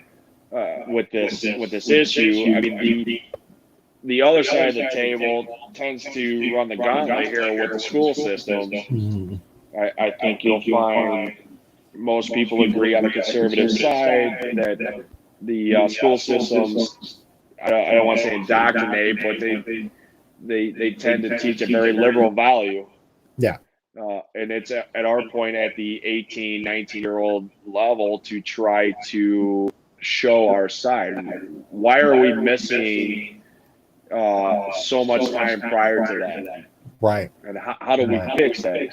with this issue. I mean, the other side of the table tends to run the gauntlet here with the school systems. I think you'll find most people agree on the conservative side that the school systems, I don't want to say indoctrinate, but they tend to teach a very liberal value. Yeah. And it's at our point at the 18, 19-year-old level to try to show our side. Why are we missing so much time prior to that. Right. And how do we fix that?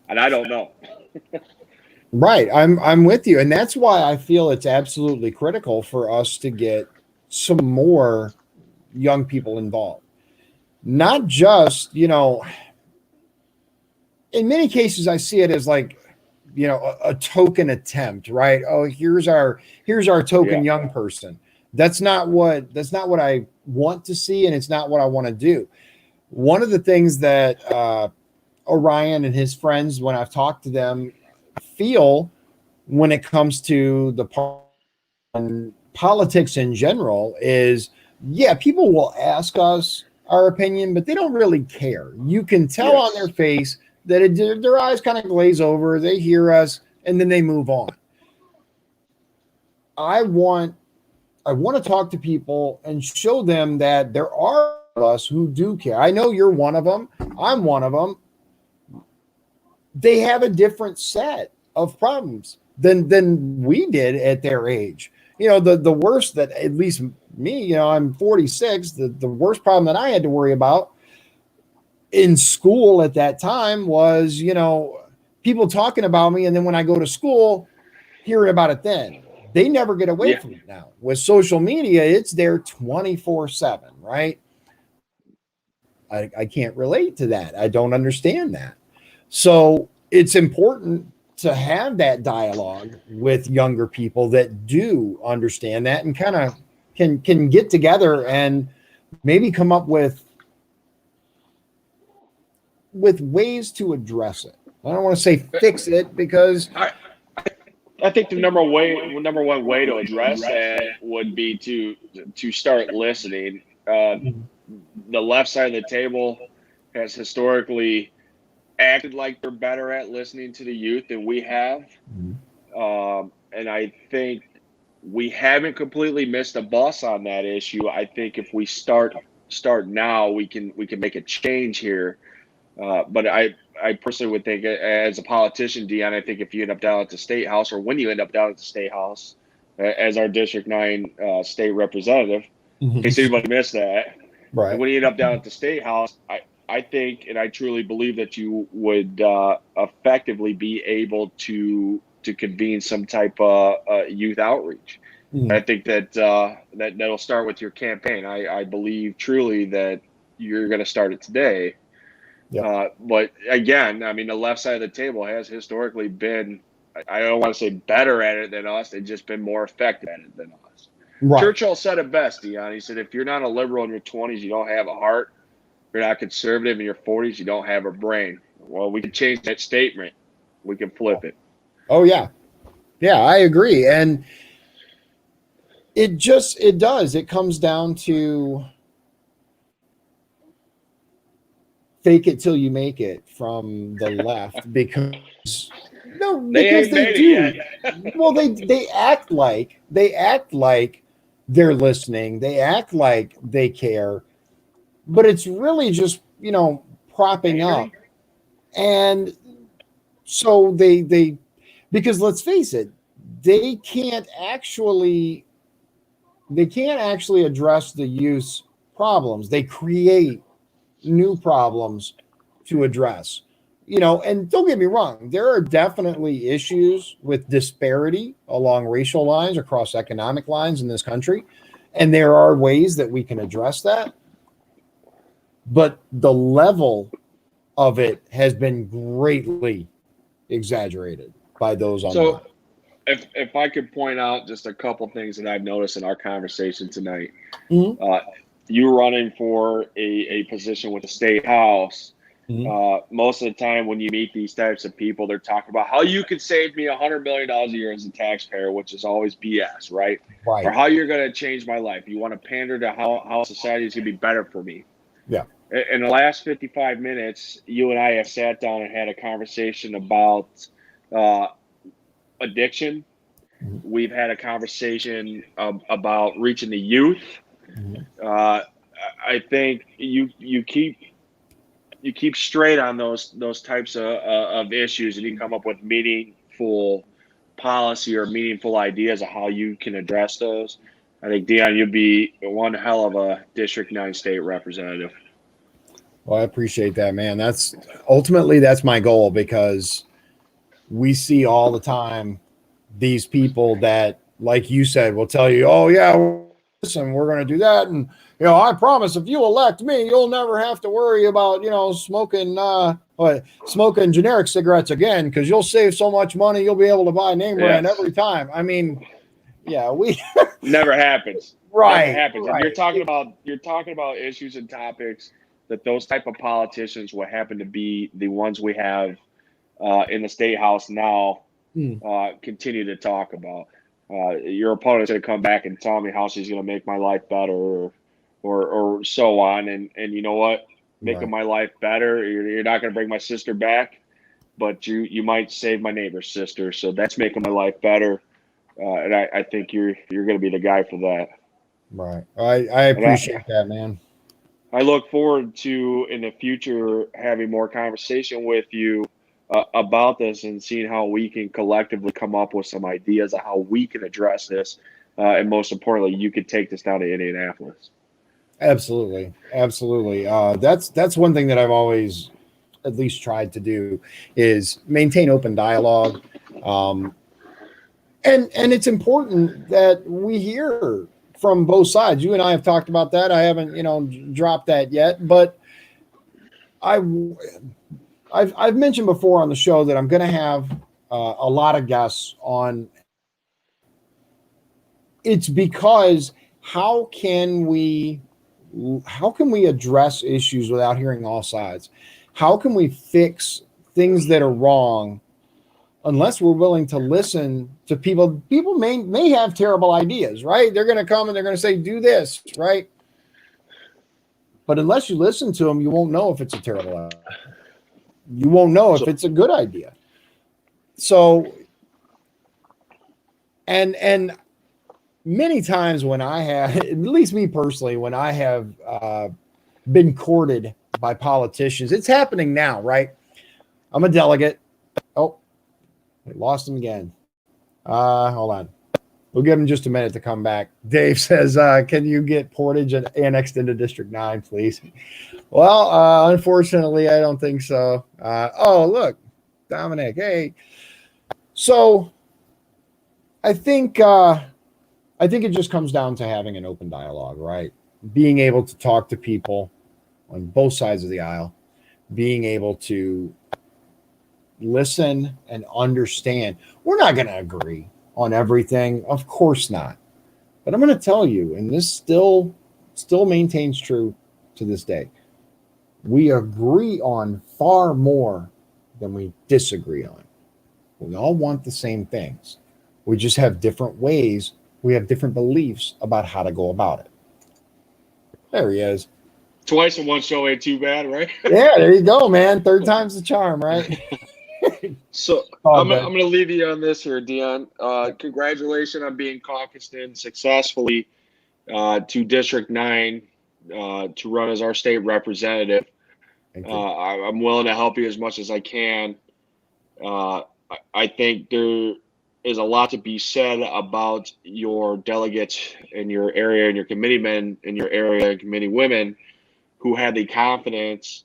And I don't know. Right. I'm with you. And that's why I feel it's absolutely critical for us to get some more young people involved. Not just, in many cases I see it as like, a token attempt, right? Oh, here's our token young person. That's not what I want to see, and it's not what I want to do. One of the things that Orion and his friends, when I've talked to them, feel when it comes to the politics in general is, yeah, people will ask us our opinion, but they don't really care. You can tell on their face that their eyes kind of glaze over, they hear us, and then they move on. I want to talk to people and show them that there are us who do care. I know you're one of them. I'm one of them. They have a different set of problems than we did at their age. The worst that, at least me, I'm 46. The worst problem that I had to worry about in school at that time was, people talking about me. And then when I go to school, hearing about it then. They never get away from it now. With social media, it's there 24/7, right? I can't relate to that. I don't understand that. So it's important to have that dialogue with younger people that do understand that and kind of can get together and maybe come up with ways to address it. I don't want to say fix it, because I think the number one way to address that would be to start listening. The left side of the table has historically acted like they're better at listening to the youth than we have, and I think we haven't completely missed a bus on that issue. I think if we start now, we can make a change here. But I personally would think, as a politician, Dion, I think if you end up down at the State House, or when you end up down at the State House as our District 9 state representative, in case anybody missed that, right. And when you end up down at the State House, I think, and I truly believe that you would effectively be able to convene some type of youth outreach. I think that'll start with your campaign. I believe truly that you're going to start it today. But again, I mean, the left side of the table has historically been, I don't want to say better at it than us, they've just been more effective at it than us. Right. Churchill said it best, Dion. He said, if you're not a liberal in your 20s, you don't have a heart. If you're not conservative in your 40s, you don't have a brain. Well, we can change that statement. We can flip it. Oh, yeah. Yeah, I agree. And it does. It comes down to fake it till you make it from the left, because they do. Well, they act like they're listening. They act like they care, but it's really just, propping up. And so they because let's face it, they can't actually address the youth's problems. They create new problems to address. And don't get me wrong, there are definitely issues with disparity along racial lines, across economic lines in this country, and there are ways that we can address that. But the level of it has been greatly exaggerated by those on. So if I could point out just a couple things that I've noticed in our conversation tonight. You running for a position with the State House, most of the time when you meet these types of people, they're talking about how you could save me $100 million a year as a taxpayer, which is always BS, right? Or how you're going to change my life. You want to pander to how society is going to be better for me. Yeah. In the last 55 minutes, you and I have sat down and had a conversation about addiction. We've had a conversation about reaching the youth. I think you keep straight on those types of issues, and you come up with meaningful policy or meaningful ideas of how you can address those. I think Dion, you'd be one hell of a District 9 state representative. Well, I appreciate that, man. That's ultimately that's my goal, because we see all the time these people that, like you said, will tell you, "Oh yeah, listen, we're going to do that, and I promise if you elect me, you'll never have to worry about smoking generic cigarettes again, because you'll save so much money, you'll be able to buy name brand every time." I mean, yeah, we never happens. right, Never happens. right. And you're talking about issues and topics that those type of politicians will happen to be the ones we have in the state house now continue to talk about. Your opponent's going to come back and tell me how she's going to make my life better, or so on. And you know what? Making my life better, you're not going to bring my sister back, but you might save my neighbor's sister. So that's making my life better. And I think you're going to be the guy for that. Right. I appreciate that, man. I look forward to in the future having more conversation with you about this and seeing how we can collectively come up with some ideas of how we can address this. And most importantly, you could take this down to Indianapolis. Absolutely. Absolutely. That's one thing that I've always at least tried to do, is maintain open dialogue. And it's important that we hear from both sides. You and I have talked about that. I haven't, dropped that yet, but I've mentioned before on the show that I'm going to have a lot of guests on. It's because how can we address issues without hearing all sides? How can we fix things that are wrong unless we're willing to listen to people? People may have terrible ideas, right? They're going to come and they're going to say, do this, right? But unless you listen to them, you won't know if it's a terrible idea. You won't know if it's a good idea. So, and many times when I have, at least me personally, when I have been courted by politicians, it's happening now, right? I'm a delegate. Oh, I lost him again. Hold on. We'll give him just a minute to come back. Dave says, can you get Portage annexed into District 9, please? Well, unfortunately, I don't think so. Oh, look, Dominic. Hey. So I think it just comes down to having an open dialogue, right? Being able to talk to people on both sides of the aisle, being able to listen and understand. We're not going to agree on everything, of course not. But I'm going to tell you, and this still maintains true to this day, we agree on far more than we disagree on. We all want the same things. We just have different ways. We have different beliefs about how to go about it. There he is. Twice in one show ain't too bad, right? Yeah, there you go, man. Third time's the charm, right? So I'm going to leave you on this here, Dion. Congratulations on being caucused in successfully to District 9 to run as our state representative. I'm willing to help you as much as I can. I think there is a lot to be said about your delegates in your area and your committeemen in your area and committee women who had the confidence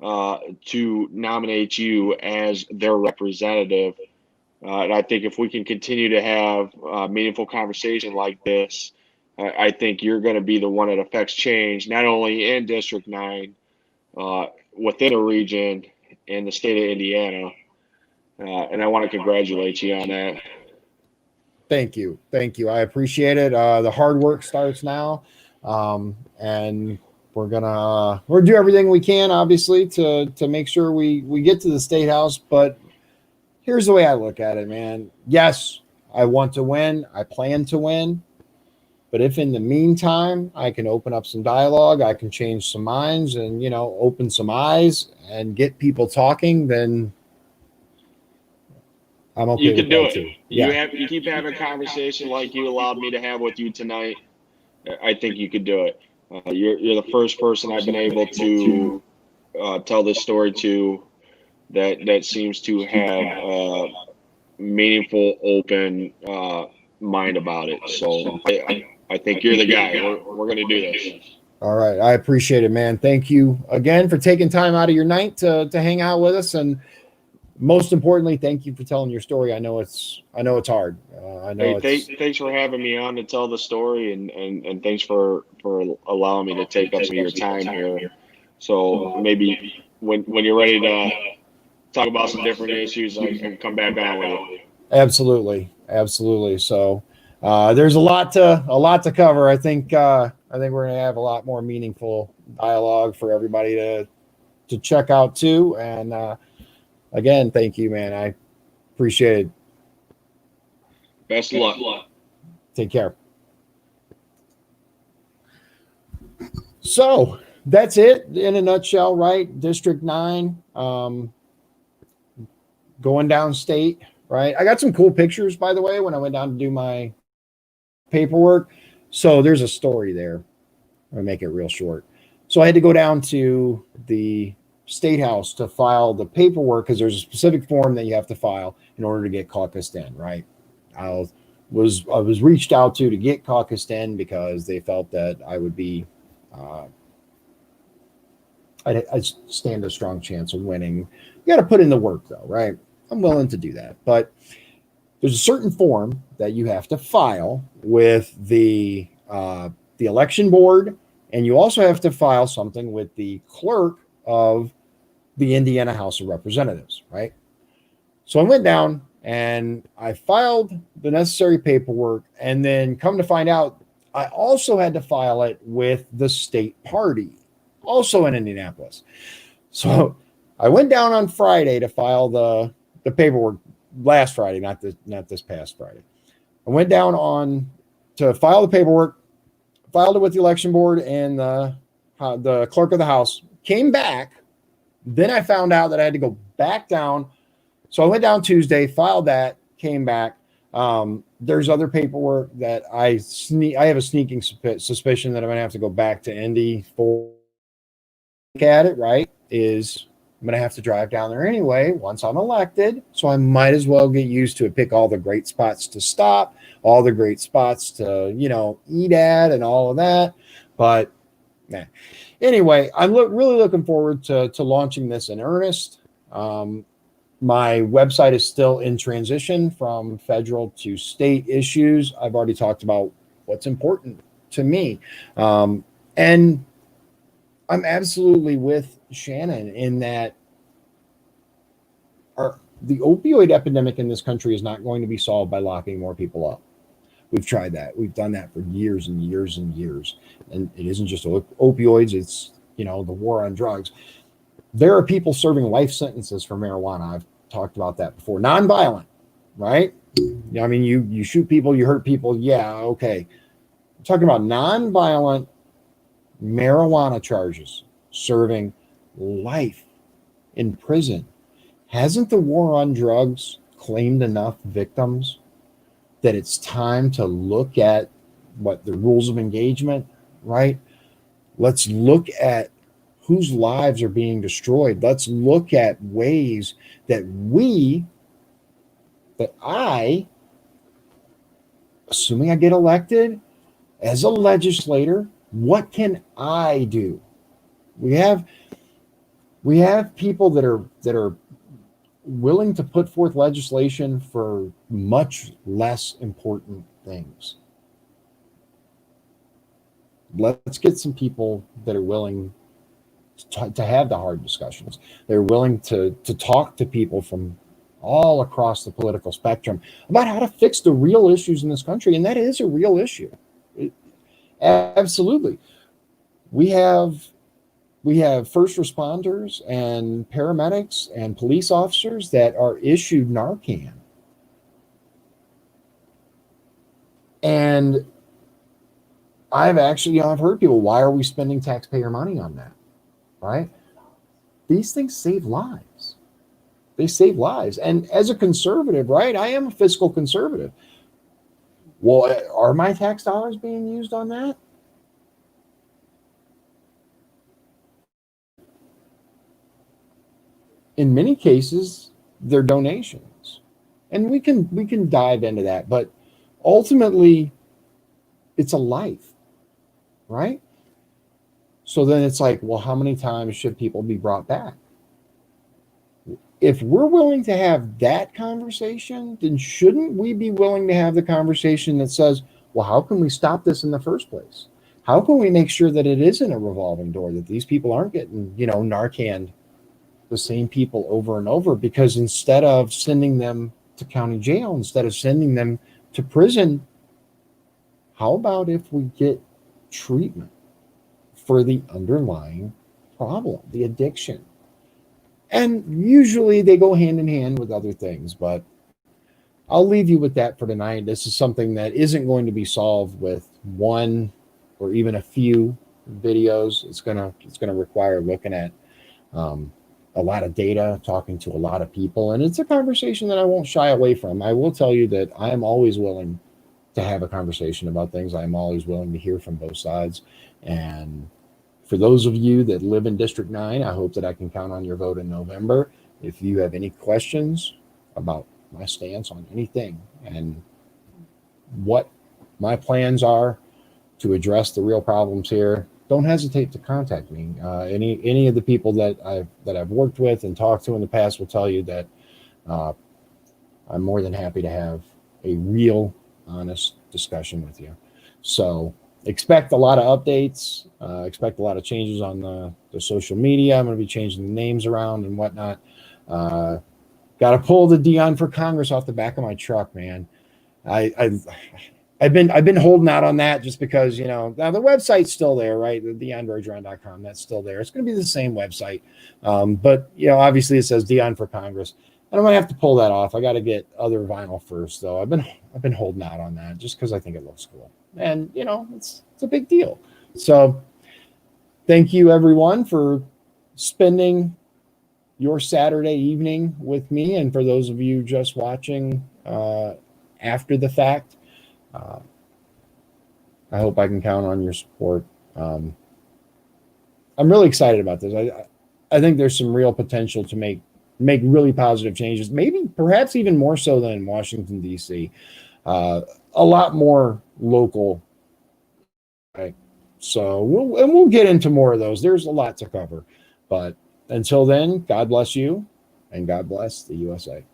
to nominate you as their representative. And I think if we can continue to have meaningful conversation like this, I think you're going to be the one that affects change, not only in District 9, within a region in the state of Indiana. And I want to congratulate you on that. Thank you. I appreciate it. The hard work starts now. And we'll do everything we can, obviously, to make sure we get to the state house. But here's the way I look at it, man. Yes, I want to win. I plan to win. But if in the meantime I can open up some dialogue, I can change some minds and, open some eyes and get people talking, then I'm okay. You can do it. Too. You keep having a conversation like you allowed me to have with you tonight. I think you could do it. You're the first person I've been able to tell this story to that seems to have a meaningful, open mind about it. So I think you're the guy. We're going to do this. All right. I appreciate it, man. Thank you again for taking time out of your night to hang out with us. And most importantly, thank you for telling your story. I know it's hard. I know thanks for having me on to tell the story, and thanks for allowing me to take up some of your time here. So maybe when you're ready to talk about some different issues, I can come back on with you. Absolutely. So there's a lot to cover. I think we're going to have a lot more meaningful dialogue for everybody to check out too. And again, thank you, man. I appreciate it. Best of luck. Take care. So that's it in a nutshell, right? District 9, going downstate, right? I got some cool pictures, by the way, when I went down to do my paperwork. So there's a story there. I'm going to make it real short. So I had to go down to the state house to file the paperwork because there's a specific form that you have to file in order to get caucused in, right? I was reached out to get caucused in because they felt that I would be I'd stand a strong chance of winning. You got to put in the work though, right? I'm willing to do that, but there's a certain form that you have to file with the election board, and you also have to file something with the clerk of the Indiana House of Representatives, right? So I went down and I filed the necessary paperwork, and then come to find out, I also had to file it with the state party, also in Indianapolis. So I went down on Friday to file the paperwork. Last Friday, not this past Friday. I went down to file the paperwork, filed it with the election board and the clerk of the house. Came back. Then I found out that I had to go back down. So I went down Tuesday, filed that, came back. There's other paperwork that I have a sneaking suspicion that I'm going to have to go back to Indy for look at it, right? I'm going to have to drive down there anyway once I'm elected. So I might as well get used to it, pick all the great spots to stop, all the great spots to, eat at and all of that. But anyway, I'm really looking forward to launching this in earnest. My website is still in transition from federal to state issues. I've already talked about what's important to me. And I'm absolutely with Shannon in that the opioid epidemic in this country is not going to be solved by locking more people up. We've tried that. We've done that for years and years and years. And it isn't just opioids. It's, the war on drugs. There are people serving life sentences for marijuana. I've talked about that before. Nonviolent, right? I mean, you shoot people, you hurt people. Yeah, okay. I'm talking about nonviolent marijuana charges, serving life in prison. Hasn't the war on drugs claimed enough victims that it's time to look at the rules of engagement, right? Let's look at whose lives are being destroyed. Let's look at ways that I, assuming I get elected as a legislator, what can I do? We have people that are willing to put forth legislation for much less important things. Let's get some people that are willing to have the hard discussions. They're willing to talk to people from all across the political spectrum about how to fix the real issues in this country. And that is a real issue. Absolutely. We have first responders and paramedics and police officers that are issued Narcan. And I've heard people, why are we spending taxpayer money on that? Right? These things save lives. They save lives. And as a conservative, right, I am a fiscal conservative. Well, are my tax dollars being used on that? In many cases, they're donations. And we can dive into that. But ultimately, It's a life, right? So then it's like, well, how many times should people be brought back? If we're willing to have that conversation, then shouldn't we be willing to have the conversation that says, well, how can we stop this in the first place? How can we make sure that it isn't a revolving door, that these people aren't getting, Narcan the same people over and over? Because instead of sending them to county jail, instead of sending them to prison, how about if we get treatment for the underlying problem, the addiction? And usually they go hand in hand with other things, but I'll leave you with that for tonight. This is something that isn't going to be solved with one or even a few videos. It's gonna require looking at a lot of data, talking to a lot of people, and it's a conversation that I won't shy away from. I will tell you that I am always willing to have a conversation about things. I'm always willing to hear from both sides. And for those of you that live in District 9, I hope that I can count on your vote in November. If you have any questions about my stance on anything and what my plans are to address the real problems here, don't hesitate to contact me. Any of the people that I've worked with and talked to in the past will tell you that I'm more than happy to have a real, honest discussion with you. So expect a lot of updates, expect a lot of changes on the social media. I'm going to be changing the names around and whatnot. Got to pull the Dion for Congress off the back of my truck, man. I've been holding out on that just because, now the website's still there, right? The DionBergeron.com, that's still there. It's going to be the same website. But, obviously it says Dion for Congress. And I'm going to have to pull that off. I got to get other vinyl first, though. I've been holding out on that just because I think it looks cool. And, it's a big deal. So thank you, everyone, for spending your Saturday evening with me. And for those of you just watching after the fact, I hope I can count on your support. I'm really excited about this. I think there's some real potential to make really positive changes, maybe perhaps even more so than in Washington, D.C. A lot more local. Right? So we'll get into more of those. There's a lot to cover. But until then, God bless you and God bless the USA.